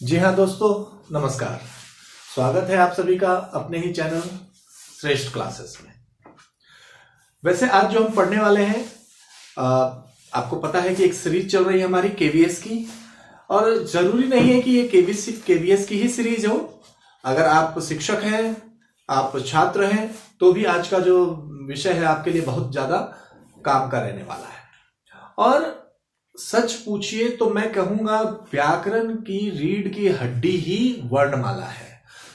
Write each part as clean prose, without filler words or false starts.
जी हाँ दोस्तों, नमस्कार। स्वागत है आप सभी का अपने ही चैनल श्रेष्ठ क्लासेस में। वैसे आज जो हम पढ़ने वाले हैं, आपको पता है कि एक सीरीज चल रही है हमारी केवीएस की, और जरूरी नहीं है कि ये केवीएस की ही सीरीज हो। अगर आप शिक्षक हैं, आप छात्र हैं, तो भी आज का जो विषय है आपके लिए बहुत ज्यादा काम का रहने वाला है। और सच पूछिए तो मैं कहूंगा व्याकरण की रीढ़ की हड्डी ही वर्णमाला है।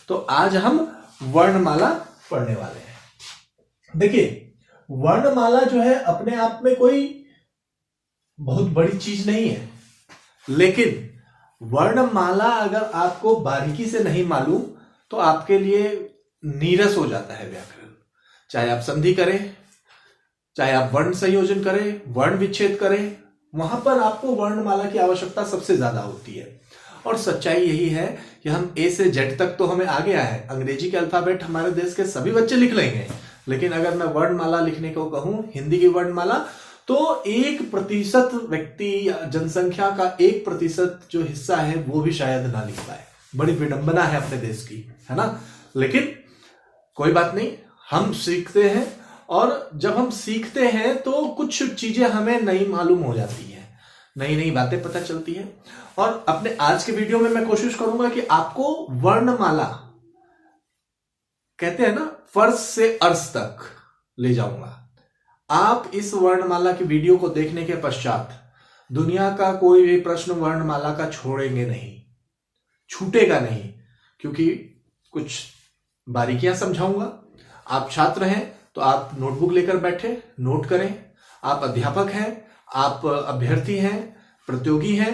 तो आज हम वर्णमाला पढ़ने वाले हैं। देखिए, वर्णमाला जो है अपने आप में कोई बहुत बड़ी चीज नहीं है, लेकिन वर्णमाला अगर आपको बारीकी से नहीं मालूम तो आपके लिए नीरस हो जाता है व्याकरण। चाहे आप संधि करें, चाहे आप वर्ण संयोजन करें, वर्ण विच्छेद करें, वहां पर आपको वर्णमाला की आवश्यकता सबसे ज्यादा होती है। और सच्चाई यही है कि हम ए से जेड तक तो हमें आ गया है। अंग्रेजी के अल्फाबेट हमारे देश के सभी बच्चे लिख लेंगे, लेकिन अगर मैं वर्णमाला लिखने को कहूं, हिंदी की वर्णमाला, तो 1% व्यक्ति या जनसंख्या का 1% जो हिस्सा है वो भी शायद ना लिख पाए। बड़ी विडंबना है अपने देश की, है ना। लेकिन कोई बात नहीं, हम सीखते हैं, और जब हम सीखते हैं तो कुछ चीजें हमें नई मालूम हो जाती हैं, नई नई बातें पता चलती हैं। और अपने आज के वीडियो में मैं कोशिश करूंगा कि आपको वर्णमाला, कहते हैं ना, फर्श से अर्श तक ले जाऊंगा। आप इस वर्णमाला की वीडियो को देखने के पश्चात दुनिया का कोई भी प्रश्न वर्णमाला का छोड़ेंगे नहीं, छूटेगा नहीं, क्योंकि कुछ बारीकियां समझाऊंगा। आप छात्र हैं तो आप नोटबुक लेकर बैठे, नोट करें। आप अध्यापक हैं, आप अभ्यर्थी हैं, प्रतियोगी हैं,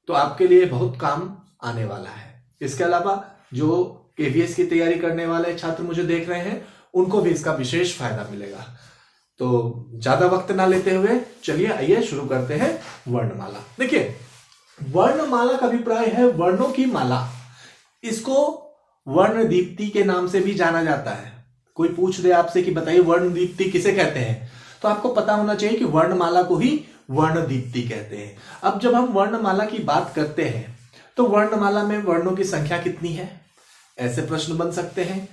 तो आपके लिए बहुत काम आने वाला है। इसके अलावा जो केवीएस की तैयारी करने वाले छात्र मुझे देख रहे हैं, उनको भी इसका विशेष फायदा मिलेगा। तो ज्यादा वक्त ना लेते हुए चलिए आइए शुरू करते हैं वर्णमाला। देखिए, वर्णमाला का अभिप्राय है वर्णों की माला। इसको वर्ण दीप्ति के नाम से भी जाना जाता है। कोई पूछ दे आपसे कि बताइए वर्ण दीप्ति किसे कहते हैं, तो आपको पता होना चाहिए कि वर्णमाला को ही वर्ण दीप्ति कहते हैं। अब जब हम वर्णमाला की बात करते हैं तो वर्णमाला में वर्णों की संख्या कितनी है, ऐसे प्रश्न बन सकते हैं।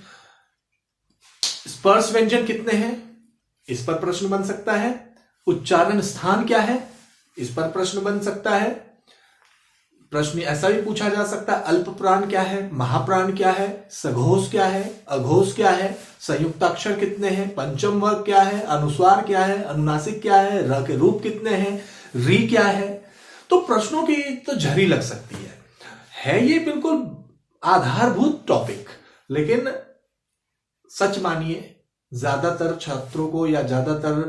स्पर्श व्यंजन कितने हैं, इस पर प्रश्न बन सकता है। उच्चारण स्थान क्या है, इस पर प्रश्न बन सकता है। प्रश्न ऐसा भी पूछा जा सकता है, अल्प प्राण क्या है, महाप्राण क्या है, सघोष क्या है, अघोष क्या है, संयुक्ताक्षर कितने हैं, पंचम वर्ग क्या है, अनुस्वार क्या है, अनुनासिक क्या है, र के रूप कितने हैं, री क्या है। तो प्रश्नों की तो झड़ी लग सकती है ये बिल्कुल आधारभूत टॉपिक, लेकिन सच मानिए ज्यादातर छात्रों को या ज्यादातर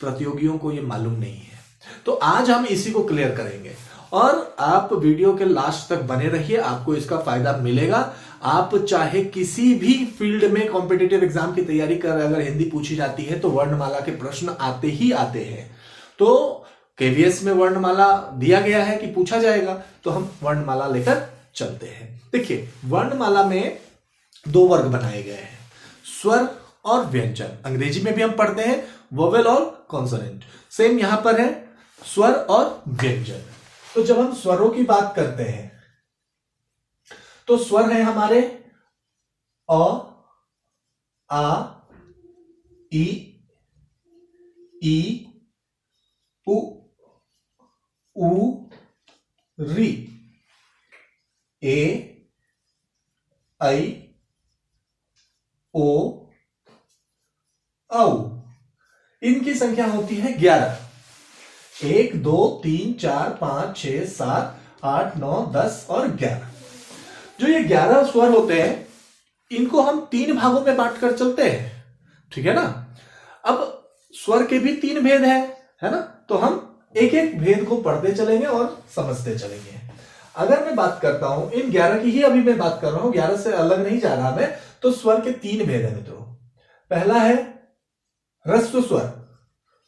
प्रतियोगियों को ये मालूम नहीं है। तो आज हम इसी को क्लियर करेंगे, और आप वीडियो के लास्ट तक बने रहिए, आपको इसका फायदा मिलेगा। आप चाहे किसी भी फील्ड में कॉम्पिटिटिव एग्जाम की तैयारी कर, अगर हिंदी पूछी जाती है तो वर्णमाला के प्रश्न आते ही आते हैं। तो केवीएस में वर्णमाला दिया गया है कि पूछा जाएगा, तो हम वर्णमाला लेकर चलते हैं। देखिए, वर्णमाला में 2 वर्ग बनाए गए हैं, स्वर और व्यंजन। अंग्रेजी में भी हम पढ़ते हैं वोवेल और कॉन्सोनेंट, सेम यहां पर है स्वर और व्यंजन। तो जब हम स्वरों की बात करते हैं तो स्वर है हमारे अ, आ, ई, उ, री, ए, ऐ, ओ, औ। इनकी संख्या होती है 11। 1 2 3 4 5 6 7 8 9 10 और 11। जो ये 11 स्वर होते हैं, इनको हम 3 भागों में बांटकर चलते हैं, ठीक है ना। अब स्वर के भी 3 भेद है ना। तो हम एक एक भेद को पढ़ते चलेंगे और समझते चलेंगे। अगर मैं बात करता हूं, इन 11 की ही अभी मैं बात कर रहा हूं, 11 से अलग नहीं जा रहा मैं। तो स्वर के 3 भेद है मित्रों। पहला है ह्रस्व स्वर,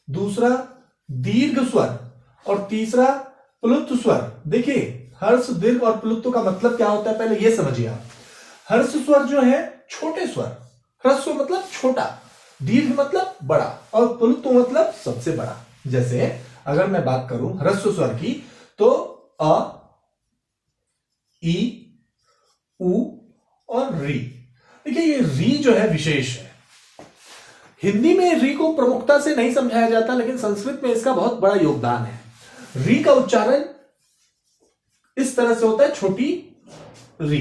दूसरा दीर्घ स्वर, और तीसरा प्लुत स्वर। देखिए, हर्ष, दीर्घ और प्लुत का मतलब क्या होता है, पहले यह समझिए आप। हर्ष स्वर जो है छोटे स्वर, ह्रस्व मतलब छोटा, दीर्घ मतलब बड़ा, और प्लुत मतलब सबसे बड़ा। जैसे अगर मैं बात करूं ह्रस्व स्वर की, तो अ, ई, उ और री। देखिए ये री जो है विशेष है। हिंदी में री को प्रमुखता से नहीं समझाया जाता, लेकिन संस्कृत में इसका बहुत बड़ा योगदान है। री का उच्चारण इस तरह से होता है, छोटी री,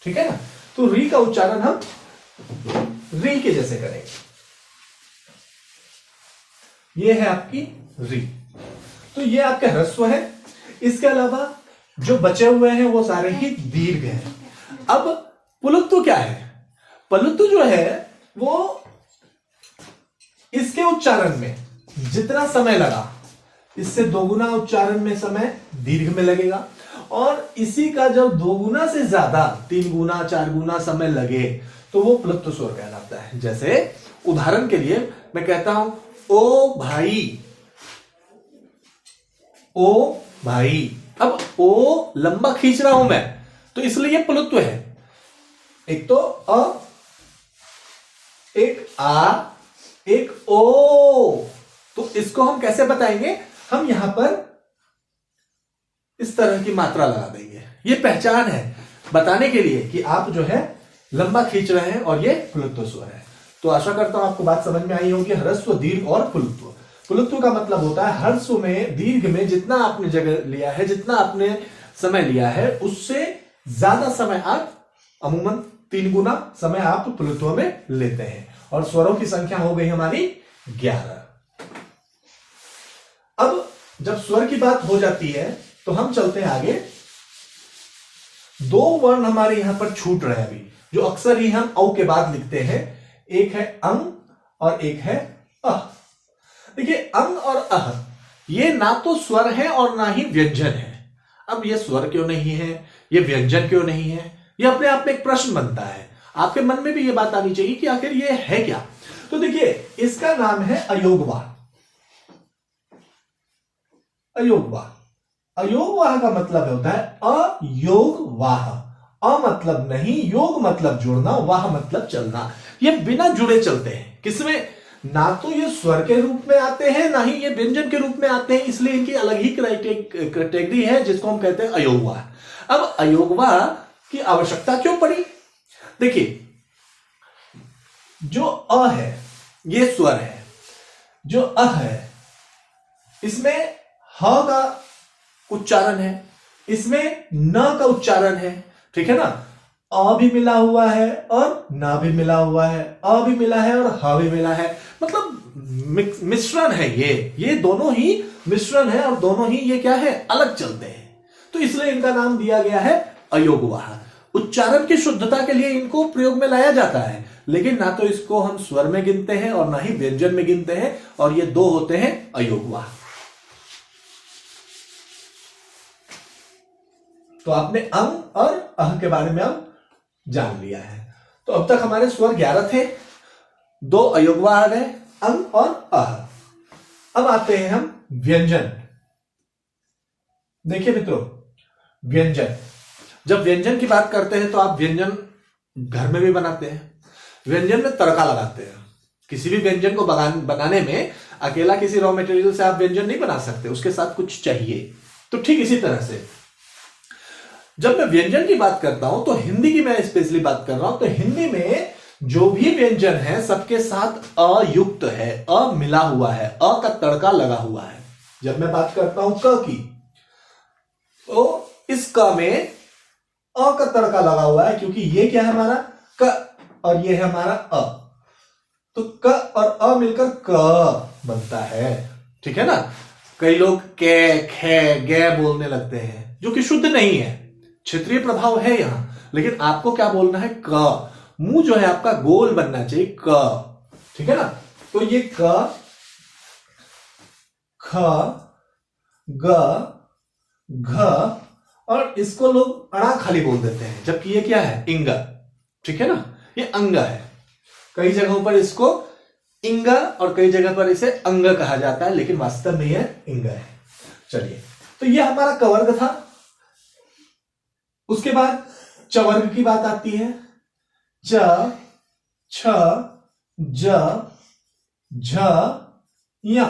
ठीक है ना। तो री का उच्चारण हम री के जैसे करेंगे। ये है आपकी री। तो ये आपका ह्रस्व है। इसके अलावा जो बचे हुए हैं वो सारे ही दीर्घ हैं। अब पुलुत्व क्या है? पुलुत्व जो है वो इसके उच्चारण में जितना समय लगा, इससे दोगुना उच्चारण में समय दीर्घ में लगेगा, और इसी का जब दोगुना से ज्यादा, 3 गुना 4 गुना समय लगे तो वो प्लुत्व स्वर कहलाता है। जैसे उदाहरण के लिए मैं कहता हूं ओ भाई, ओ भाई। अब ओ लंबा खींच रहा हूं मैं, तो इसलिए ये प्लुत्व है। एक तो अ, एक आ, एक ओ। तो इसको हम कैसे बताएंगे? हम यहां पर इस तरह की मात्रा लगा देंगे। ये पहचान है बताने के लिए कि आप जो है लंबा खींच रहे हैं और ये प्लुत्व स्वर है। तो आशा करता हूं आपको बात समझ में आई होगी। ह्रस्व, दीर्घ और प्लुत्व। प्लुत्व का मतलब होता है ह्रस्व में, दीर्घ में जितना आपने जगह लिया है, जितना आपने समय लिया है, उससे ज्यादा समय आप, अमूमन 3 गुना समय आप प्लुत्व में लेते हैं। और स्वरों की संख्या हो गई हमारी 11। अब जब स्वर की बात हो जाती है तो हम चलते हैं आगे। 2 वर्ण हमारे यहां पर छूट रहे हैं अभी, जो अक्सर ही हम औ के बाद लिखते हैं। एक है अंग और एक है अह। देखिए अंग और अह ये ना तो स्वर है और ना ही व्यंजन है। अब ये स्वर क्यों नहीं है, ये व्यंजन क्यों नहीं है, ये अपने आप में एक प्रश्न बनता है। आपके मन में भी ये बात आनी चाहिए कि आखिर ये है क्या। तो देखिए इसका नाम है अयोगवाह। अयोगवाह। अयोगवाह का मतलब होता है अयोगवाह। अ मतलब नहीं, योग मतलब जुड़ना, वाह मतलब चलना। ये बिना जुड़े चलते हैं। किसमें? ना तो ये स्वर के रूप में आते हैं, ना ही ये व्यंजन के रूप में आते हैं, इसलिए इनकी अलग ही कैटेगरी है जिसको हम कहते हैं अयोगवाह। अब अयोगवाह की आवश्यकता क्यों पड़ी? देखिए जो अ है ये स्वर है, जो अह है इसमें ह का उच्चारण है, इसमें न का उच्चारण है, ठीक है ना। अ भी मिला हुआ है और ना भी मिला हुआ है, अ भी मिला है और ह भी मिला है। मतलब मिश्रण है ये दोनों ही मिश्रण है, और दोनों ही ये क्या है, अलग चलते हैं। तो इसलिए इनका नाम दिया गया है अयोगवाह। उच्चारण की शुद्धता के लिए इनको प्रयोग में लाया जाता है, लेकिन ना तो इसको हम स्वर में गिनते हैं और ना ही व्यंजन में गिनते हैं, और ये 2 होते हैं अयोगवाह। तो आपने अंग और अह के बारे में अब जान लिया है। तो अब तक हमारे स्वर 11 थे, 2 अयोगवाह आ गए, अंग और अह। अब आते हैं हम व्यंजन। देखिए मित्रों, व्यंजन, जब व्यंजन की बात करते हैं तो आप व्यंजन घर में भी बनाते हैं। व्यंजन में तड़का लगाते हैं। किसी भी व्यंजन को बनाने में अकेला किसी रॉ मटेरियल से आप व्यंजन नहीं बना सकते, उसके साथ कुछ चाहिए। तो ठीक इसी तरह से जब मैं व्यंजन की बात करता हूं तो हिंदी की मैं स्पेशली बात कर रहा हूं, तो हिंदी में जो भी व्यंजन है सबके साथ अ युक्त है, अ मिला हुआ है, अ का तड़का लगा हुआ है। जब मैं बात करता हूं क की, तो इस क में अ का तड़का लगा हुआ है, क्योंकि ये क्या है हमारा क और ये है हमारा अ। तो क और अ मिलकर क बनता है, ठीक है ना। कई लोग कै, खे, गे बोलने लगते हैं, जो कि शुद्ध नहीं है, क्षेत्रीय प्रभाव है यहां। लेकिन आपको क्या बोलना है? क। मुंह जो है आपका गोल बनना चाहिए, क, ठीक है ना। तो ये क, ख, ग, घ, और इसको लोग अड़ा खाली बोल देते हैं, जबकि ये क्या है? इंग, ठीक है ना। ये अंग है। कई जगहों पर इसको इंग और कई जगह पर इसे अंग कहा जाता है, लेकिन वास्तव में यह इंग है। चलिए, तो ये हमारा कवर्ग था। उसके बाद चवर्ग की बात आती है। च, छ, ज, झ, य,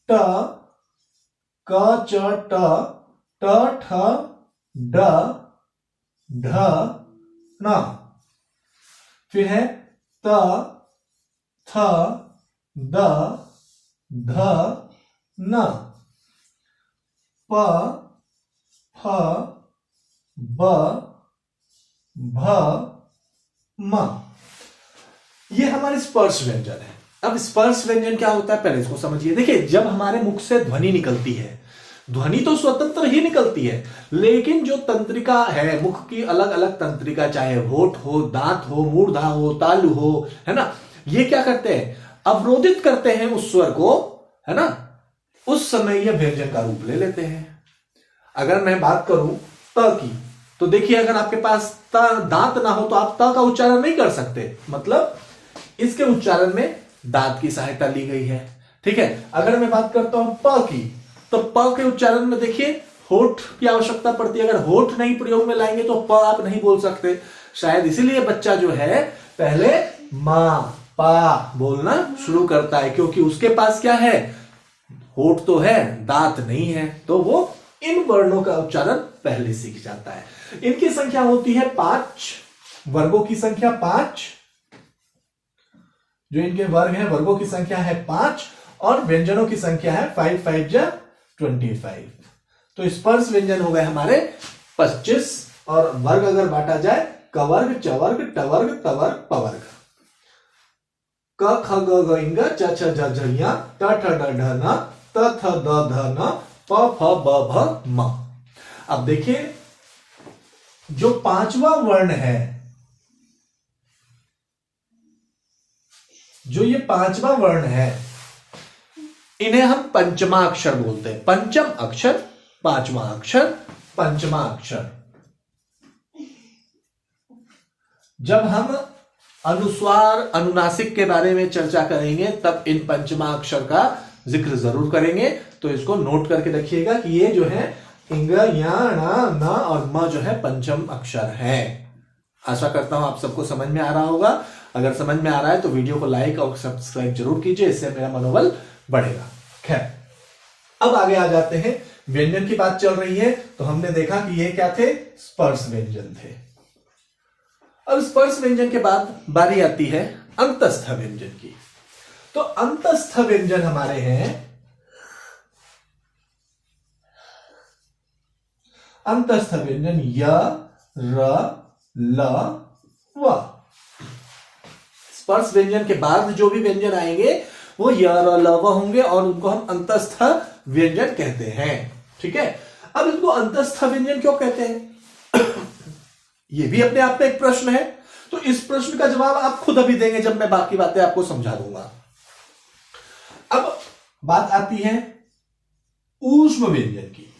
ट, क, च, ट, ठ, ड, ढ, न। फिर है त, थ, द, ध, न। प, फ, ब, भ, म। ये हमारे स्पर्श व्यंजन है। अब स्पर्श व्यंजन क्या होता है पहले इसको समझिए। देखिए, जब हमारे मुख से ध्वनि निकलती है, ध्वनि तो स्वतंत्र ही निकलती है, लेकिन जो तंत्रिका है मुख की, अलग अलग तंत्रिका, चाहे होठ हो, दांत हो, मूर्धा हो, तालु हो, है ना, ये क्या करते हैं, अवरोधित करते हैं उस स्वर को, है ना। उस समय यह व्यंजन का रूप ले लेते हैं। अगर मैं बात करूं त की, तो देखिए, अगर आपके पास दांत ना हो तो आप त का उच्चारण नहीं कर सकते, मतलब इसके उच्चारण में दांत की सहायता ली गई है। ठीक है। अगर मैं बात करता हूं प की, तो प के उच्चारण में देखिए होठ की आवश्यकता पड़ती है। अगर होठ नहीं प्रयोग में लाएंगे तो प आप नहीं बोल सकते। शायद इसीलिए बच्चा जो है पहले मां पा बोलना शुरू करता है, क्योंकि उसके पास क्या है, होठ तो है, दांत नहीं है, तो वो इन वर्णों का उच्चारण पहले सीख जाता है। इनकी संख्या होती है 5, वर्गों की संख्या 5, जो इनके वर्ग हैं वर्गों की संख्या है 5, और व्यंजनों की संख्या है 5 5 जा 25। तो स्पर्श व्यंजन हो गए हमारे 25, और वर्ग अगर बांटा जाए कवर्ग, चवर्ग, टवर्ग, तवर्ग, पवर्ग। क ख ग घ इंग च छ ज झ ञ ट ठ ड ढ न त थ द ध न प फ ब भ म। अब देखिए, जो पांचवा वर्ण है, जो ये पांचवा वर्ण है, इन्हें हम पंचमा अक्षर बोलते हैं। पंचम अक्षर, पांचवा अक्षर, पंचमा अक्षर। जब हम अनुस्वार अनुनासिक के बारे में चर्चा करेंगे तब इन पंचमा अक्षर का जिक्र जरूर करेंगे, तो इसको नोट करके रखिएगा कि ये जो है इंग, या, न, और म जो है पंचम अक्षर है। आशा करता हूं आप सबको समझ में आ रहा होगा। अगर समझ में आ रहा है तो वीडियो को लाइक और सब्सक्राइब जरूर कीजिए, इससे मेरा मनोबल बढ़ेगा। खैर, अब आगे आ जाते हैं। व्यंजन की बात चल रही है, तो हमने देखा कि ये क्या थे, स्पर्श व्यंजन थे। अब स्पर्श व्यंजन के बाद बारी आती है अंतस्थ व्यंजन की। तो अंतस्थ व्यंजन हमारे हैं, अंतस्थ व्यंजन य, र, ल, व। स्पर्श व्यंजन के बाद जो भी व्यंजन आएंगे वो य, र, ल, व होंगे, और उनको हम अंतस्थ व्यंजन कहते हैं। ठीक है। अब इनको अंतस्थ व्यंजन क्यों कहते हैं, ये भी अपने आप में एक प्रश्न है। तो इस प्रश्न का जवाब आप खुद अभी देंगे जब मैं बाकी बातें आपको समझा दूंगा। अब बात आती है ऊष्म व्यंजन की।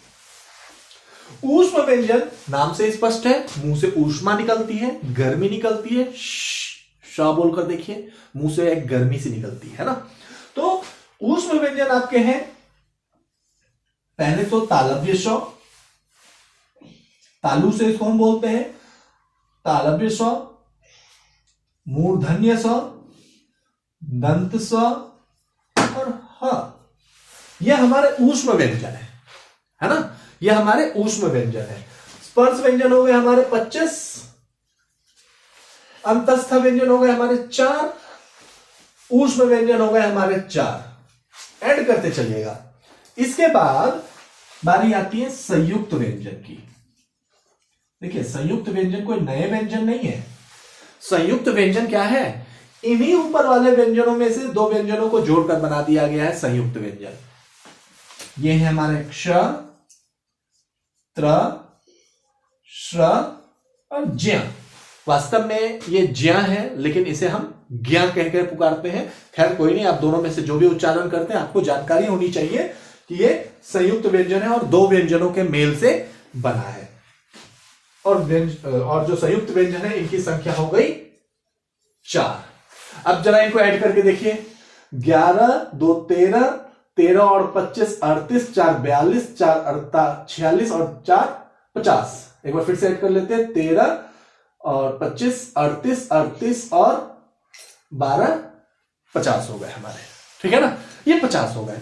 ऊष्म व्यंजन नाम से स्पष्ट है, मुंह से ऊष्मा निकलती है, गर्मी निकलती है। श बोलकर देखिए, मुंह से एक गर्मी सी निकलती है ना। तो ऊष्म व्यंजन आपके हैं, पहले तो तालव्य श, तालु से इसको हम बोलते हैं तालव्य स, मूर्धन्य स, दंत स और ह। यह हमारे ऊष्म व्यंजन है ना, यह हमारे ऊष्म व्यंजन है। स्पर्श व्यंजन हो गए हमारे 25, अंतस्थ व्यंजन हो गए हमारे 4, ऊष्म व्यंजन हो गए हमारे 4। ऐड करते चलिएगा। इसके बाद बारी आती है संयुक्त व्यंजन की। देखिए, संयुक्त व्यंजन कोई नए व्यंजन नहीं है। संयुक्त व्यंजन क्या है, इन्हीं ऊपर वाले व्यंजनों में से दो व्यंजनों को जोड़कर बना दिया गया है संयुक्त व्यंजन। ये है हमारे क्ष, त्र, श्र और ज्ञ। वास्तव में ये ज्ञ है, लेकिन इसे हम ज्ञ कहकर पुकारते हैं। खैर कोई नहीं, आप दोनों में से जो भी उच्चारण करते हैं आपको जानकारी होनी चाहिए कि ये संयुक्त व्यंजन है और दो व्यंजनों के मेल से बना है। और जो संयुक्त व्यंजन है इनकी संख्या हो गई 4। अब जरा इनको ऐड करके देखिए, 11, 2, 13, 13 और 25 38, 4 42, 4 46 और 4 50। एक बार फिर से ऐड कर लेते हैं, 13 और 25 38, 38 और 12 50 हो गए हमारे। ठीक है ना, ये 50 हो गए।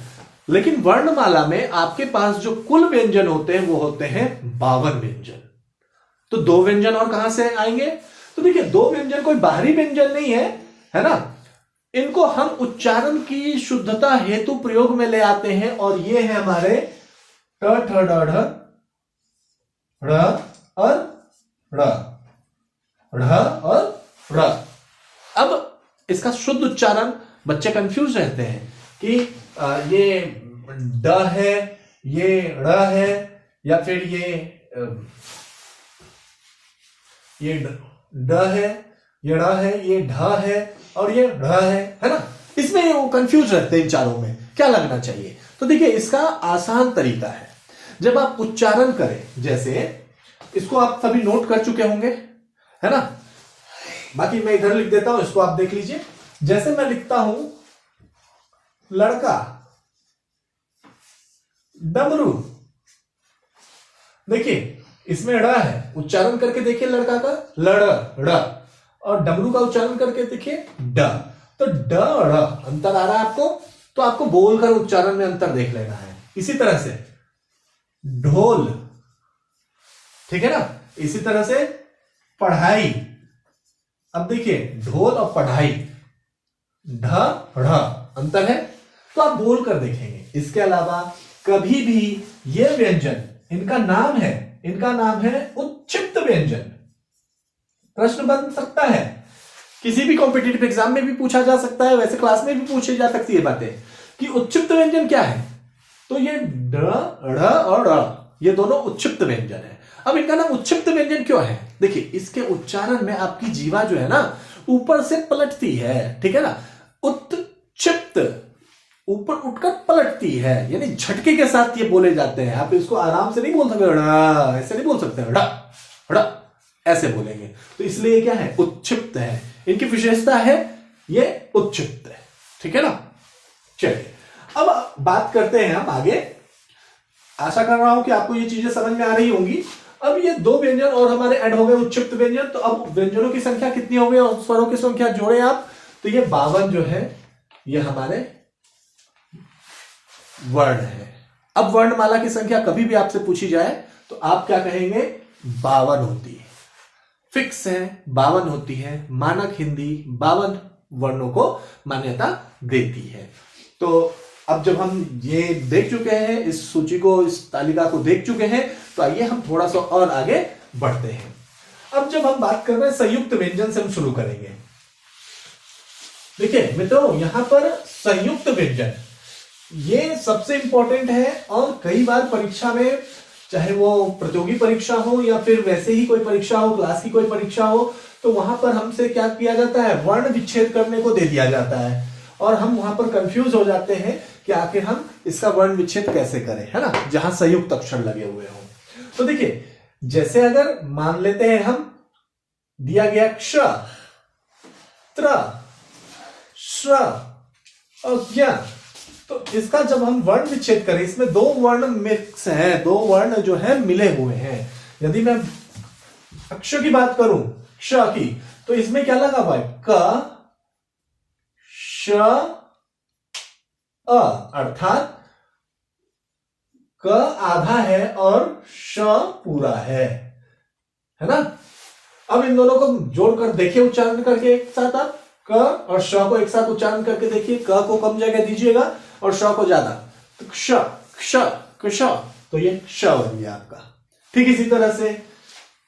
लेकिन वर्णमाला में आपके पास जो कुल व्यंजन होते हैं वो होते हैं 52 व्यंजन। तो दो व्यंजन और कहां से आएंगे? तो देखिए, दो व्यंजन कोई बाहरी व्यंजन नहीं है, है ना। इनको हम उच्चारण की शुद्धता हेतु प्रयोग में ले आते हैं, और ये है हमारे ट ठ ड ढ ढ़ और ढ़, ढ़ और ढ़। अब इसका शुद्ध उच्चारण बच्चे कंफ्यूज रहते हैं कि ये ड है, ये ड़ है, या फिर ये ड है, ये ड़ है, ये ढ है और ये ढ़ है ना। इसमें वो कंफ्यूज रहते हैं, इन चारों में क्या लगना चाहिए। तो देखिए, इसका आसान तरीका है, जब आप उच्चारण करें, जैसे इसको आप सभी नोट कर चुके होंगे, है ना। बाकी मैं इधर लिख देता हूं, इसको आप देख लीजिए। जैसे मैं लिखता हूं लड़का, डमरू, देखिए इसमें ड़ है, उच्चारण करके देखिए लड़का का लड़ ड़, और डमरू का उच्चारण करके देखिए ड। तो ड ड़ अंतर आ रहा है आपको, तो आपको बोलकर उच्चारण में अंतर देख लेना है। इसी तरह से ढोल, ठीक है ना। इसी तरह से पढ़ाई, अब देखिए ढोल और पढ़ाई, ढ ढ़ अंतर है, तो आप बोल कर देखेंगे। इसके अलावा कभी भी ये व्यंजन, इनका नाम है उच्चिप्त व्यंजन। प्रश्न बन सकता है, किसी भी कॉम्पिटिटिव एग्जाम में भी पूछा जा सकता है, वैसे क्लास में भी पूछी जा सकती है बातें कि उच्चिप्त व्यंजन क्या है। तो ये ड ढ़ और ड़, ये दोनों उच्चिप्त व्यंजन है। अब इनका नाम उच्चिप्त व्यंजन क्यों है? देखिए, इसके उच्चारण में आपकी जीवा जो है ना ऊपर से पलटती है, ठीक है ना। उत्क्षिप्त, ऊपर उठकर पलटती है, यानी झटके के साथ ये बोले जाते हैं। आप इसको आराम से नहीं बोल सकते, ऐसे नहीं बोल सकते, ऐसे बोलेंगे। तो इसलिए क्या है? उत्क्षिप्त है। इनकी विशेषता है ये उत्क्षिप्त है, ठीक है ना। चलिए, अब बात करते हैं हम आगे। आशा कर रहा हूं कि आपको ये चीजें समझ में आ रही होंगी। अब ये दो व्यंजन और हमारे ऐड हो गए उच्चिप्त व्यंजन। तो अब व्यंजनों की संख्या कितनी हो गई और स्वरों की संख्या जोड़े आप, तो ये 52 जो है ये हमारे वर्ण है। अब वर्णमाला की संख्या कभी भी आपसे पूछी जाए तो आप क्या कहेंगे? 52 होती है, फिक्स है, 52 होती है। मानक हिंदी 52 वर्णों को मान्यता देती है। तो अब जब हम ये देख चुके हैं, इस सूची को, इस तालिका को देख चुके हैं, तो आइए हम थोड़ा सा और आगे बढ़ते हैं। अब जब हम बात कर रहे हैं संयुक्त व्यंजन से हम शुरू करेंगे। देखिए मित्रों, यहां पर संयुक्त व्यंजन ये सबसे इंपॉर्टेंट है, और कई बार परीक्षा में, चाहे वो प्रतियोगी परीक्षा हो या फिर वैसे ही कोई परीक्षा हो, क्लास की कोई परीक्षा हो, तो वहां पर हमसे क्या किया जाता है? वर्ण विच्छेद करने को दे दिया जाता है, और हम वहां पर कंफ्यूज हो जाते हैं कि आखिर हम इसका वर्ण विच्छेद कैसे करें, है ना, जहां संयुक्त अक्षर लगे हुए हों। तो देखिए, जैसे अगर मान लेते हैं हम, दिया गया क्ष, त्र, श्र और ज्ञ, तो इसका जब हम वर्ण विच्छेद करें, इसमें दो वर्ण मिक्स हैं, दो वर्ण जो है मिले हुए हैं। यदि मैं अक्ष की बात करूं, क्ष की, तो इसमें क्या लगा हुआ है? क, श, अ, अर्थात क आधा है और श पूरा है ना। अब इन दोनों को जोड़कर देखिए, उच्चारण करके एक साथ आप क और श को एक साथ उच्चारण करके देखिए। क को कम जगह दीजिएगा और श को ज्यादा, तो क्ष, क्ष, क्ष, तो ये श बन गया आपका। ठीक इसी तरह से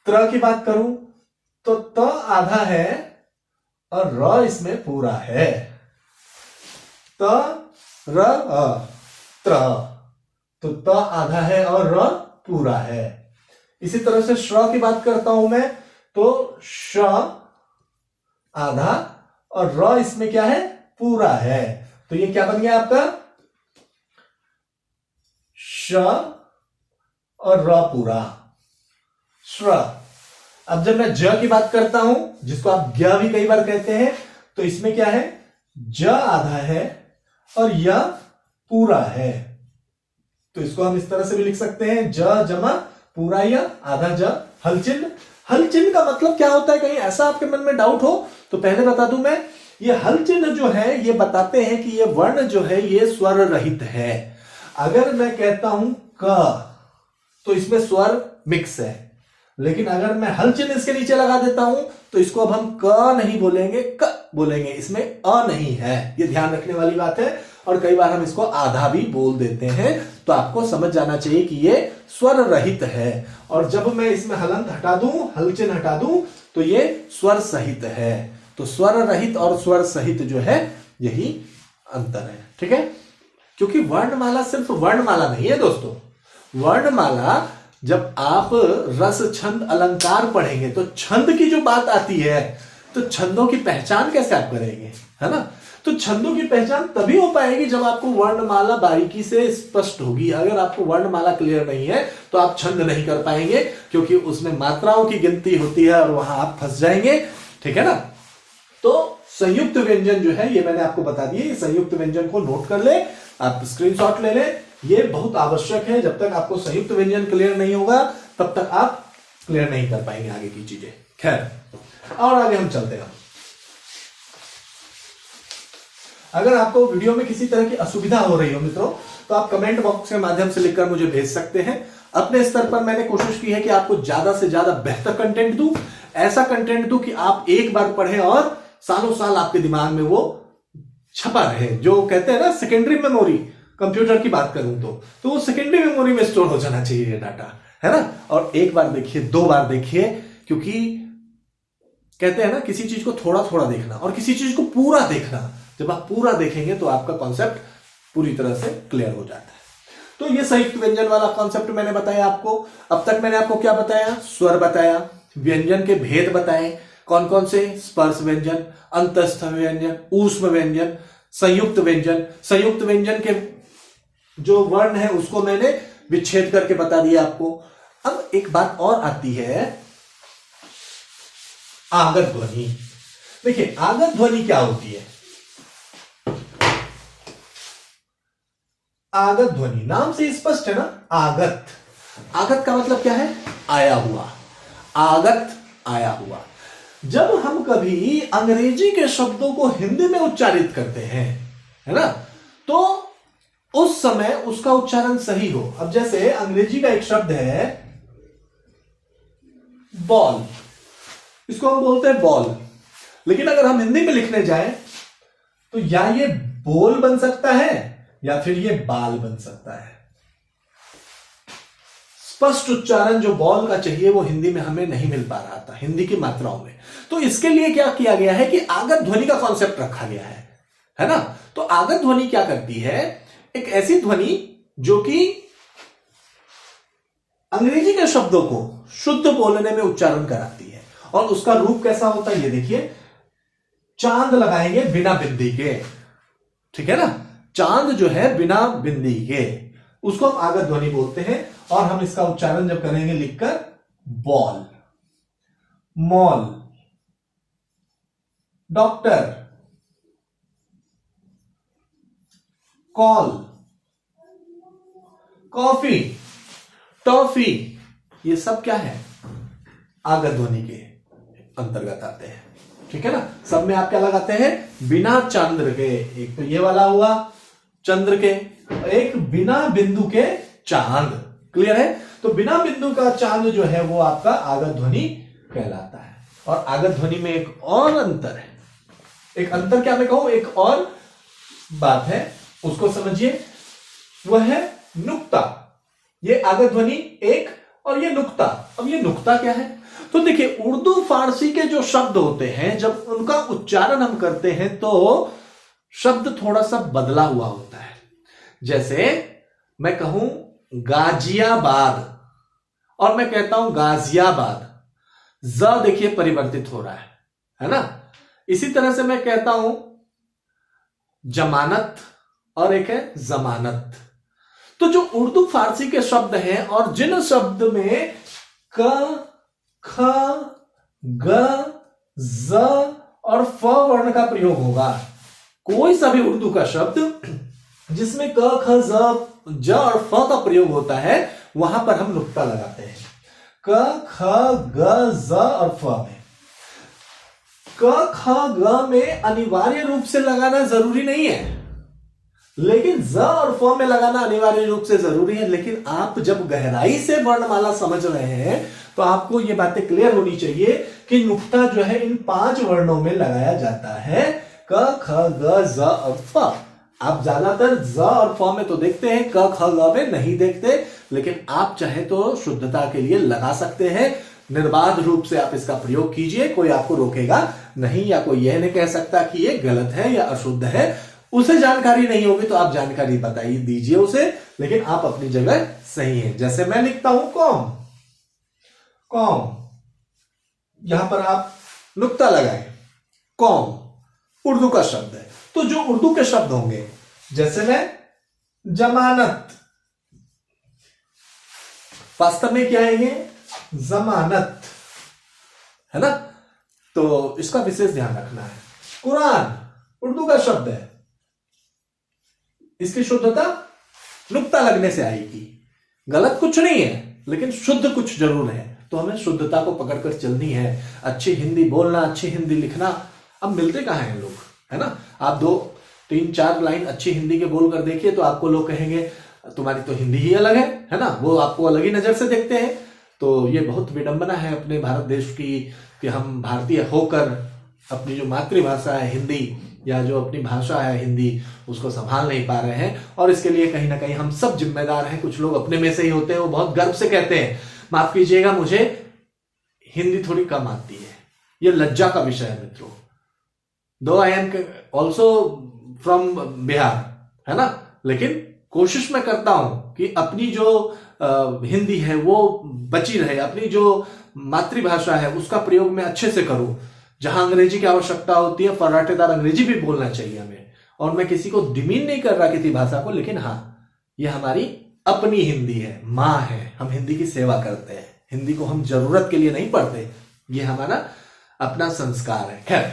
त्र की बात करूं तो त आधा है और र इसमें पूरा है। त र त्र, तो त आधा है और र पूरा है। इसी तरह से श्र की बात करता हूं मैं, तो श आधा और र इसमें क्या है? पूरा है। तो ये क्या बन गया आपका? श और र पूरा, श्र। अब जब मैं ज की बात करता हूं, जिसको आप ज्ञ भी कई बार कहते हैं, तो इसमें क्या है? ज आधा है और य पूरा है। तो इसको हम इस तरह से भी लिख सकते हैं, ज जमा पूरा य आधा ज, हल चिन्ह। हल चिन्ह का मतलब क्या होता है? कहीं ऐसा आपके मन में डाउट हो तो पहले बता दूं मैं, ये हल चिन्ह जो है ये बताते हैं कि ये वर्ण जो है ये स्वर रहित है। अगर मैं कहता हूं क, तो इसमें स्वर मिक्स है। लेकिन अगर मैं हल चिन्ह इसके नीचे लगा देता हूं तो इसको अब हम क नहीं बोलेंगे, क बोलेंगे, इसमें अ नहीं है। ये ध्यान रखने वाली बात है। और कई बार हम इसको आधा भी बोल देते हैं, तो आपको समझ जाना चाहिए कि ये स्वर रहित है। और जब मैं इसमें हलंत हटा दूं, हल चिन्ह हटा दूं, तो ये स्वर सहित है। तो स्वर रहित और स्वर सहित जो है, यही अंतर है। ठीक है, क्योंकि वर्णमाला सिर्फ वर्णमाला नहीं है दोस्तों। वर्णमाला जब आप रस छंद अलंकार पढ़ेंगे तो छंद की जो बात आती है, तो छंदों की पहचान कैसे आप करेंगे, है ना। तो छंदों की पहचान तभी हो पाएगी जब आपको वर्णमाला बारीकी से स्पष्ट होगी। अगर आपको वर्णमाला क्लियर नहीं है तो आप छंद नहीं कर पाएंगे, क्योंकि उसमें मात्राओं की गिनती होती है और वहां आप फंस जाएंगे। ठीक है ना। तो संयुक्त व्यंजन जो है, ये मैंने आपको बता दिए। संयुक्त व्यंजन को नोट कर ले, आप स्क्रीनशॉट ले ले, ये बहुत आवश्यक है। जब तक आपको संयुक्त व्यंजन क्लियर नहीं होगा तब तक आप क्लियर नहीं कर पाएंगे आगे की चीजें। खैर, और आगे हम चलते हैं। अगर आपको वीडियो में किसी तरह की असुविधा हो रही हो मित्रों, तो आप कमेंट बॉक्स के माध्यम से लिखकर मुझे भेज सकते हैं। अपने स्तर पर मैंने कोशिश की है कि आपको ज्यादा से ज्यादा बेहतर कंटेंट दूं, ऐसा कंटेंट दूं कि आप एक बार पढ़ें और सालों साल आपके दिमाग में वो छपा रहे। जो कहते हैं ना सेकेंडरी मेमोरी, कंप्यूटर की बात करूं तो वो सेकेंडरी मेमोरी में स्टोर हो जाना चाहिए ये डाटा, है ना। और एक बार देखिए, दो बार देखिए, क्योंकि कहते हैं ना किसी चीज को थोड़ा थोड़ा देखना और किसी चीज को पूरा देखना। जब आप पूरा देखेंगे तो आपका कॉन्सेप्ट पूरी तरह से क्लियर हो जाता है। तो ये संयुक्त व्यंजन वाला कॉन्सेप्ट मैंने बताया आपको। अब तक मैंने आपको क्या बताया, स्वर बताया, व्यंजन के भेद बताए, कौन कौन से, स्पर्श व्यंजन, अंतस्थ व्यंजन, ऊष्म व्यंजन, संयुक्त व्यंजन। संयुक्त व्यंजन के जो वर्ण है उसको मैंने विच्छेद करके बता दिया आपको। अब एक बात और आती है, आगत ध्वनि। देखिए आगत ध्वनि क्या होती है। आगत ध्वनि नाम से स्पष्ट है ना, आगत। आगत का मतलब क्या है, आया हुआ। आगत आया हुआ। जब हम कभी अंग्रेजी के शब्दों को हिंदी में उच्चारित करते हैं, है ना, तो उस समय उसका उच्चारण सही हो। अब जैसे अंग्रेजी का एक शब्द है बॉल, इसको हम बोलते हैं बॉल, लेकिन अगर हम हिंदी में लिखने जाएं तो या ये बोल बन सकता है या फिर ये बाल बन सकता है। स्पष्ट उच्चारण जो बॉल का चाहिए वो हिंदी में हमें नहीं मिल पा रहा था, हिंदी की मात्राओं में। तो इसके लिए क्या किया गया है कि आगत ध्वनि का कॉन्सेप्ट रखा गया है ना। तो आगत ध्वनि क्या करती है, एक ऐसी ध्वनि जो कि अंग्रेजी के शब्दों को शुद्ध बोलने में उच्चारण कराती है। और उसका रूप कैसा होता है, ये देखिए, चांद लगाएंगे बिना बिंदी के। ठीक है ना, चांद जो है बिना बिंदी के, उसको हम आगत ध्वनि बोलते हैं। और हम इसका उच्चारण जब करेंगे लिखकर, ball, mall, doctor, call, coffee, toffee, ये सब क्या है, आगत ध्वनि के अंतर्गत आते हैं। ठीक है ना। सब में आप क्या लगाते हैं, बिना चंद्र के। एक तो ये वाला हुआ चंद्र के, एक बिना बिंदु के चांद। क्लियर है। तो बिना बिंदु का चांद जो है वो आपका आगत ध्वनि कहलाता है। और आगत ध्वनि में एक और अंतर है, एक अंतर क्या मैं कहूं, एक और बात है, उसको समझिए, वह है नुक्ता। ये आगत ध्वनि एक और ये नुक्ता। अब ये नुक्ता क्या है, तो देखिए उर्दू फारसी के जो शब्द होते हैं जब उनका उच्चारण हम करते हैं तो शब्द थोड़ा सा बदला हुआ होता है। जैसे मैं कहूं गाजियाबाद और मैं कहता हूं गाजियाबाद, ज देखिए परिवर्तित हो रहा है ना। इसी तरह से मैं कहता हूं जमानत और एक है जमानत। तो जो उर्दू फारसी के शब्द हैं और जिन शब्द में क, ख, ग, ज और फ वर्ण का प्रयोग होगा, कोई सा भी उर्दू का शब्द जिसमें क, ख, ज और फ का प्रयोग होता है, वहां पर हम नुक्ता लगाते हैं। क, ख, ग, ज और फ में, क, ख, ग में अनिवार्य रूप से लगाना जरूरी नहीं है। लेकिन ज और फ में लगाना अनिवार्य रूप से जरूरी है। लेकिन आप जब गहराई से वर्णमाला समझ रहे हैं तो आपको ये बातें क्लियर होनी चाहिए कि नुक्ता जो है इन 5 वर्णों में लगाया जाता है, क ख ग ज और फ। आप ज्यादातर ज और फ में तो देखते हैं, क ख ग में नहीं देखते, लेकिन आप चाहे तो शुद्धता के लिए लगा सकते हैं। निर्बाध रूप से आप इसका प्रयोग कीजिए, कोई आपको रोकेगा नहीं, या कोई यह नहीं कह सकता कि ये गलत है या अशुद्ध है। उसे जानकारी नहीं होगी तो आप जानकारी बताइए, दीजिए उसे, लेकिन आप अपनी जगह सही है। जैसे मैं लिखता हूं कॉम, कॉम, यहां पर आप नुक्ता लगाएं, कॉम उर्दू का शब्द है। तो जो उर्दू के शब्द होंगे, जैसे मैं जमानत, वास्तव में क्या है ये, जमानत है ना, तो इसका विशेष ध्यान रखना है। कुरान उर्दू का शब्द है, इसकी शुद्धता नुक्ता लगने से आएगी। गलत कुछ नहीं है, लेकिन शुद्ध कुछ जरूर है, तो हमें शुद्धता को पकड़कर चलनी है। अच्छी हिंदी बोलना, अच्छी हिंदी लिखना, अब मिलते कहां हैं लोग, है ना। आप 2, 3, 4 लाइन अच्छी हिंदी के बोल कर देखिए तो आपको लोग कहेंगे तुम्हारी तो हिंदी ही अलग है ना, वो आपको अलग ही नजर से देखते हैं। तो ये बहुत विडंबना है अपने भारत देश की कि हम भारतीय होकर अपनी जो मातृभाषा है हिंदी, या जो अपनी भाषा है हिंदी, उसको संभाल नहीं पा रहे हैं। और इसके लिए कहीं ना कहीं हम सब जिम्मेदार हैं। कुछ लोग अपने में से ही होते हैं, वो बहुत गर्व से कहते हैं माफ कीजिएगा मुझे हिंदी थोड़ी कम आती है। ये लज्जा का विषय है मित्रों। दो I am also from Bihar, है ना, लेकिन कोशिश मैं करता हूं कि अपनी जो हिंदी है वो बची रहे, अपनी जो मातृभाषा है उसका प्रयोग मैं अच्छे से करूं। जहां अंग्रेजी की आवश्यकता होती है, फर्राटेदार अंग्रेजी भी बोलना चाहिए हमें। और मैं किसी को डिमीन नहीं कर रहा किसी भाषा को, लेकिन हाँ, ये हमारी अपनी हिंदी है, माँ है, हम हिंदी की सेवा करते हैं। हिंदी को हम जरूरत के लिए नहीं पढ़ते, ये हमारा अपना संस्कार है। खैर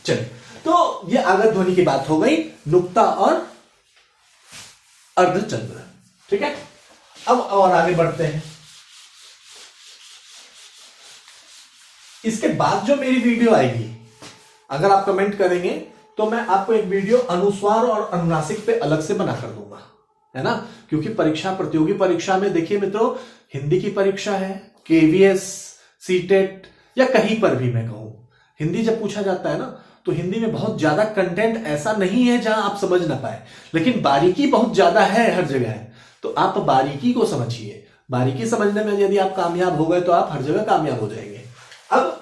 चलिए, तो ये आगत ध्वनि की बात हो गई, नुक्ता और अर्धचंद्र, ठीक है। अब और आगे बढ़ते हैं। इसके बाद जो मेरी वीडियो आएगी, अगर आप कमेंट करेंगे तो मैं आपको एक वीडियो अनुस्वार और अनुनासिक पे अलग से बना कर दूंगा, है ना। क्योंकि परीक्षा, प्रतियोगी परीक्षा में देखिए मित्रों, हिंदी की परीक्षा है, केवीएस, सीटेट या कहीं पर भी मैं कहूं, हिंदी जब पूछा जाता है ना, तो हिंदी में बहुत ज्यादा कंटेंट ऐसा नहीं है जहां आप समझ ना पाए, लेकिन बारीकी बहुत ज्यादा है, हर जगह है। तो आप बारीकी को समझिए। बारीकी समझने में यदि आप कामयाब हो गए तो आप हर जगह कामयाब हो जाएंगे। अब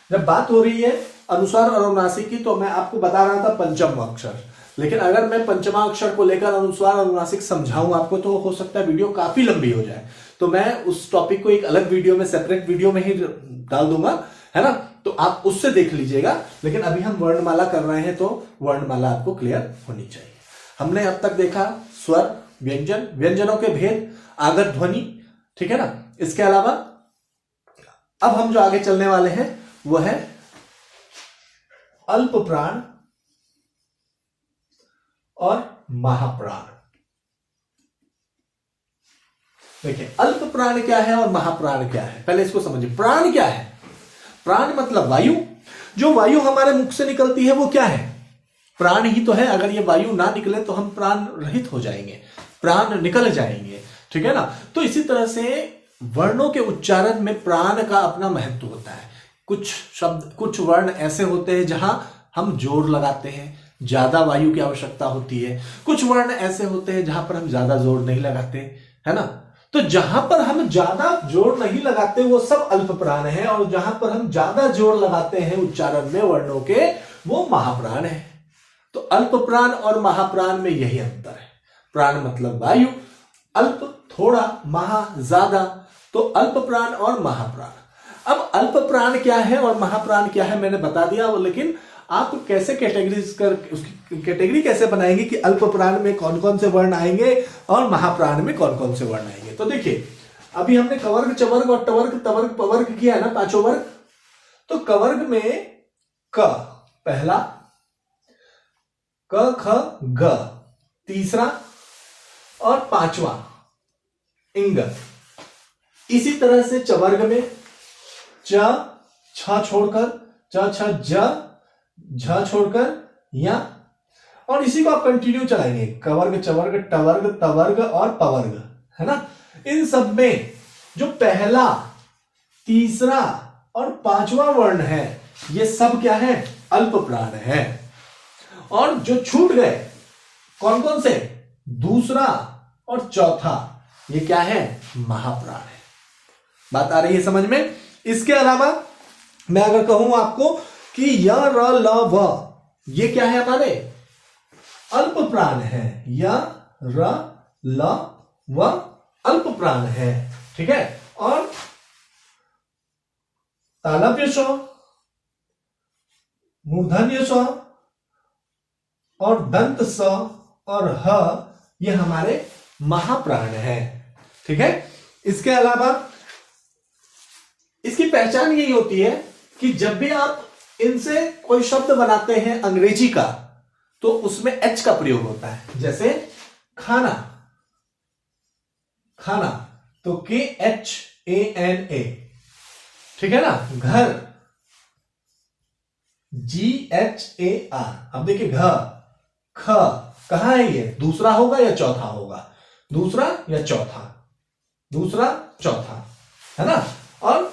जब बात हो रही है अनुस्वार और अनुनासिक की, तो मैं आपको बता रहा था पंचम अक्षर, लेकिन अगर मैं पंचमा अक्षर को लेकर अनुस्वार और अनुनासिक समझाऊं आपको, तो हो सकता है वीडियो काफी लंबी हो जाए। तो मैं उस टॉपिक को एक अलग वीडियो में, सेपरेट वीडियो में ही डाल दूंगा, है ना। तो आप उससे देख लीजिएगा। लेकिन अभी हम वर्णमाला कर रहे हैं, तो वर्णमाला आपको क्लियर होनी चाहिए। हमने अब तक देखा स्वर, व्यंजन, व्यंजनों के भेद, आगत ध्वनि, ठीक है ना। इसके अलावा अब हम जो आगे चलने वाले हैं वो है अल्प प्राण और महाप्राण। देखिए, अल्प प्राण क्या है और महाप्राण क्या है, पहले इसको समझिए। प्राण क्या है? प्राण मतलब वायु। जो वायु हमारे मुख से निकलती है वो क्या है? प्राण ही तो है। अगर ये वायु ना निकले तो हम प्राण रहित हो जाएंगे, प्राण निकल जाएंगे, ठीक है ना। तो इसी तरह से वर्णों के उच्चारण में प्राण का अपना महत्व होता है। कुछ शब्द, कुछ वर्ण ऐसे होते हैं जहां हम जोर लगाते हैं, ज्यादा वायु की आवश्यकता होती है। कुछ वर्ण ऐसे होते हैं जहां पर हम ज्यादा जोर नहीं लगाते, है ना। तो जहां पर हम ज्यादा जोर नहीं लगाते वो सब अल्प प्राण है, और जहां पर हम ज्यादा जोर लगाते हैं उच्चारण में वर्णों के, वो महाप्राण है। तो अल्प प्राण और महाप्राण में यही अंतर है। प्राण मतलब वायु, अल्प थोड़ा, महा ज्यादा, तो अल्प प्राण और महाप्राण। अब अल्प प्राण क्या है और महाप्राण क्या है मैंने बता दिया, लेकिन आप कैसे कैटेगरीज कर, उसकी कैटेगरी कैसे बनाएंगे कि अल्प प्राण में कौन कौन से वर्ण आएंगे और महाप्राण में कौन कौन से वर्ण आएंगे। तो देखिए, अभी हमने कवर्ग, चवर्ग और टवर्ग, तवर्ग, पवर्ग किया है ना, पांचों वर्ग। तो कवर्ग में क पहला, क ख ग तीसरा और पांचवा इंग। इसी तरह से चवर्ग में च छ छोड़कर, च छ ज, झ छोड़कर या, और इसी को आप कंटिन्यू चलाएंगे, कवर्ग, चवर्ग, टवर्ग, तवर्ग और पवर्ग, है ना। इन सब में जो पहला, तीसरा और पांचवा वर्ण है ये सब क्या है, अल्प प्राण है। और जो छूट गए कौन कौन से, दूसरा और चौथा, ये क्या है, महाप्राण है। बात आ रही है समझ में। इसके अलावा मैं अगर कहूं आपको कि य, र, ल, व, ये क्या है, हमारे अल्प प्राण है। य, र, ल, व अल्प प्राण है, ठीक है। और तालव्य स्व, मूर्धन्य स्व और दंत स और ह, ये हमारे महाप्राण है, ठीक है। इसके अलावा इसकी पहचान यही होती है कि जब भी आप इनसे कोई शब्द बनाते हैं अंग्रेजी का, तो उसमें एच का प्रयोग होता है। जैसे खाना, खाना तो KHANA, ठीक है ना। घर, GHAR। अब देखिए घ, ख, कहां है ये, दूसरा होगा या चौथा होगा, दूसरा या चौथा, दूसरा चौथा, है ना। और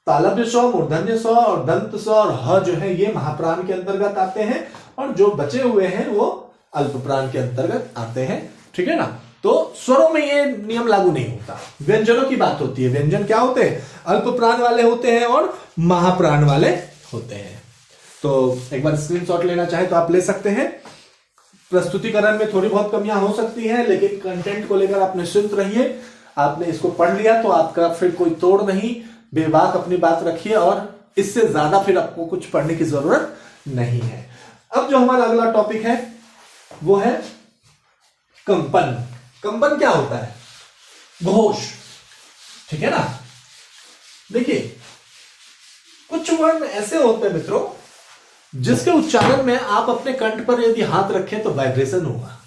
तालव्य स्व, मूर्धन्य स्व और दंत स्व और ह जो है ये महाप्राण के अंतर्गत आते हैं, और जो बचे हुए हैं वो अल्प प्राण के अंतर्गत आते हैं, ठीक है ना। तो स्वरों में ये नियम लागू नहीं होता, व्यंजनों की बात होती है। व्यंजन क्या होते हैं, अल्प प्राण वाले होते हैं और महाप्राण वाले होते हैं। तो एक बार स्क्रीनशॉट लेना चाहे तो आप ले सकते हैं। प्रस्तुतिकरण में थोड़ी बहुत कमियां हो सकती हैं, लेकिन कंटेंट को लेकर आप निश्चिंत रहिए। आपने इसको पढ़ लिया तो आपका फिर कोई तोड़ नहीं, बेबाक अपनी बात रखिए और इससे ज्यादा फिर आपको कुछ पढ़ने की जरूरत नहीं है। अब जो हमारा अगला टॉपिक है वो है कंपन। कंपन क्या होता है, घोष, ठीक है ना। देखिए कुछ वर्ण ऐसे होते हैं मित्रों जिसके उच्चारण में आप अपने कंठ पर यदि हाथ रखें तो वाइब्रेशन होगा,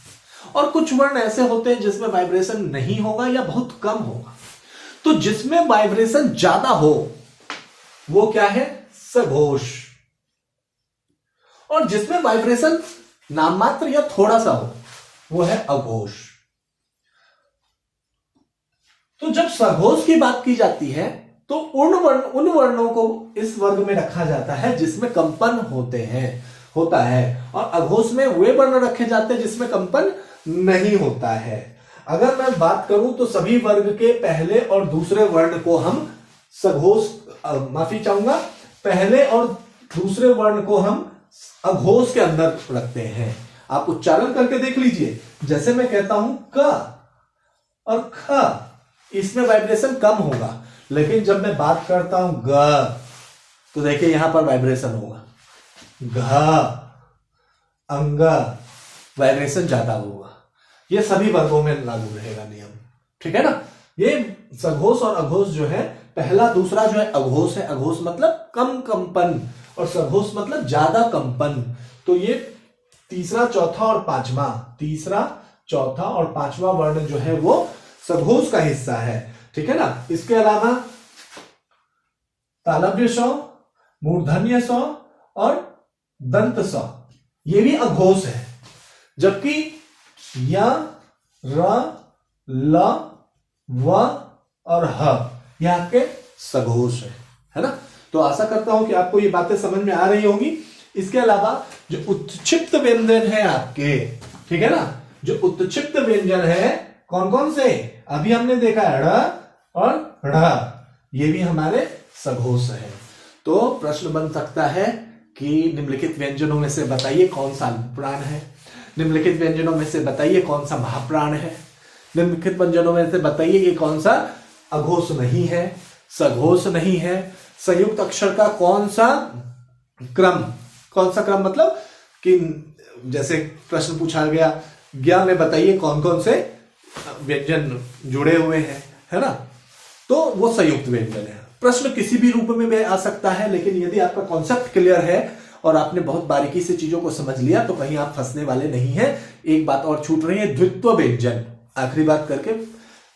और कुछ वर्ण ऐसे होते हैं जिसमें वाइब्रेशन नहीं होगा या बहुत कम होगा। तो जिसमें वाइब्रेशन ज्यादा हो वो क्या है, सघोष, और जिसमें वाइब्रेशन नाम मात्र या थोड़ा सा हो वो है अघोष। तो जब सघोष की बात की जाती है तो उन वर्णों को इस वर्ग में रखा जाता है जिसमें कंपन होता है, और अघोष में वे वर्ण रखे जाते हैं जिसमें कंपन नहीं होता है। अगर मैं बात करूं तो सभी वर्ग के पहले और दूसरे वर्ण को हम सघोष, माफी चाहूंगा, पहले और दूसरे वर्ण को हम अघोष के अंदर रखते हैं। आप उच्चारण करके देख लीजिए। जैसे मैं कहता हूं क और ख, इसमें वाइब्रेशन कम होगा, लेकिन जब मैं बात करता हूं ग तो देखिए यहां पर वाइब्रेशन होगा, घ, अंग, वाइब्रेशन ज्यादा होगा। ये सभी वर्गों में लागू रहेगा नियम, ठीक है ना। ये सघोष और अघोष जो है, पहला दूसरा जो है अघोष है। अघोष मतलब कम कंपन और सघोष मतलब ज्यादा कंपन। तो ये तीसरा, चौथा और पांचवा, तीसरा, चौथा और पांचवा वर्ण जो है वो सघोष का हिस्सा है, ठीक है ना। इसके अलावा तालव्य स्व, मूर्धन्य स्व और दंत स्व ये भी अघोष है, जबकि य, र, ल, व और ह ये आपके सघोष है ना। तो आशा करता हूं कि आपको ये बातें समझ में आ रही होंगी। इसके अलावा जो उत्क्षिप्त व्यंजन है आपके, ठीक है ना, जो उत्क्षिप्त व्यंजन है कौन कौन से, अभी हमने देखा ड़ और ढ़, ये भी हमारे सघोष है। तो प्रश्न बन सकता है कि निम्नलिखित व्यंजनों में से बताइए कौन सा प्राण है, निम्नलिखित व्यंजनों में से बताइए कौन सा महाप्राण है, निम्नलिखित व्यंजनों में से बताइए कि कौन सा अघोष नहीं है, सघोष नहीं है, संयुक्त अक्षर का कौन सा क्रम मतलब कि जैसे प्रश्न पूछा गया ज्ञा में बताइए कौन कौन से व्यंजन जुड़े हुए हैं, है ना, तो वो संयुक्त व्यंजन है। प्रश्न किसी भी रूप में आ सकता है, लेकिन यदि आपका कॉन्सेप्ट क्लियर है और आपने बहुत बारीकी से चीजों को समझ लिया तो कहीं आप फंसने वाले नहीं हैं। एक बात और छूट रही है, द्वित्व व्यंजन, आखिरी बात करके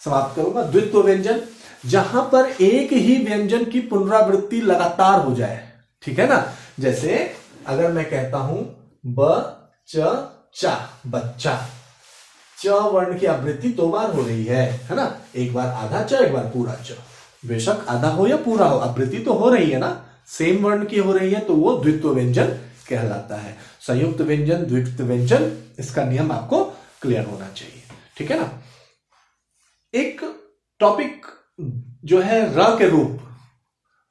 समाप्त करूंगा। द्वित्व व्यंजन, जहां पर एक ही व्यंजन की पुनरावृत्ति लगातार हो जाए, ठीक है ना। जैसे अगर मैं कहता हूं ब, च, चा, बच्चा। च वर्ण की आवृत्ति 2 बार हो रही है ना? एक बार आधा च, एक बार पूरा च। बेशक आधा हो या पूरा हो, आवृत्ति तो हो रही है ना, सेम वर्ण की हो रही है, तो वो द्वित्व व्यंजन कहलाता है। संयुक्त व्यंजन, द्वित्व व्यंजन, इसका नियम आपको क्लियर होना चाहिए, ठीक है ना? एक टॉपिक जो है र के रूप,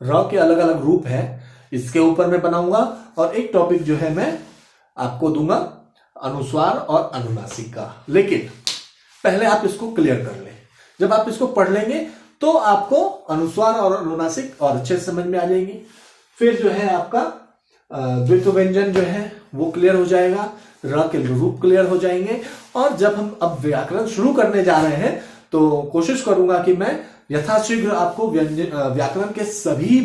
र के अलग अलग रूप है, इसके ऊपर मैं बनाऊंगा। और एक टॉपिक जो है मैं आपको दूंगा अनुस्वार और अनुनासिक का। लेकिन पहले आप इसको क्लियर कर लें। जब आप इसको पढ़ लेंगे तो आपको अनुस्वार और अनुनासिक और अच्छे से समझ में आ जाएंगी। फिर जो है आपका द्वित्व व्यंजन जो है वो क्लियर हो जाएगा, र के रूप क्लियर हो जाएंगे। और जब हम अब व्याकरण शुरू करने जा रहे हैं तो कोशिश करूंगा कि मैं यथाशीघ्र आपको व्याकरण के सभी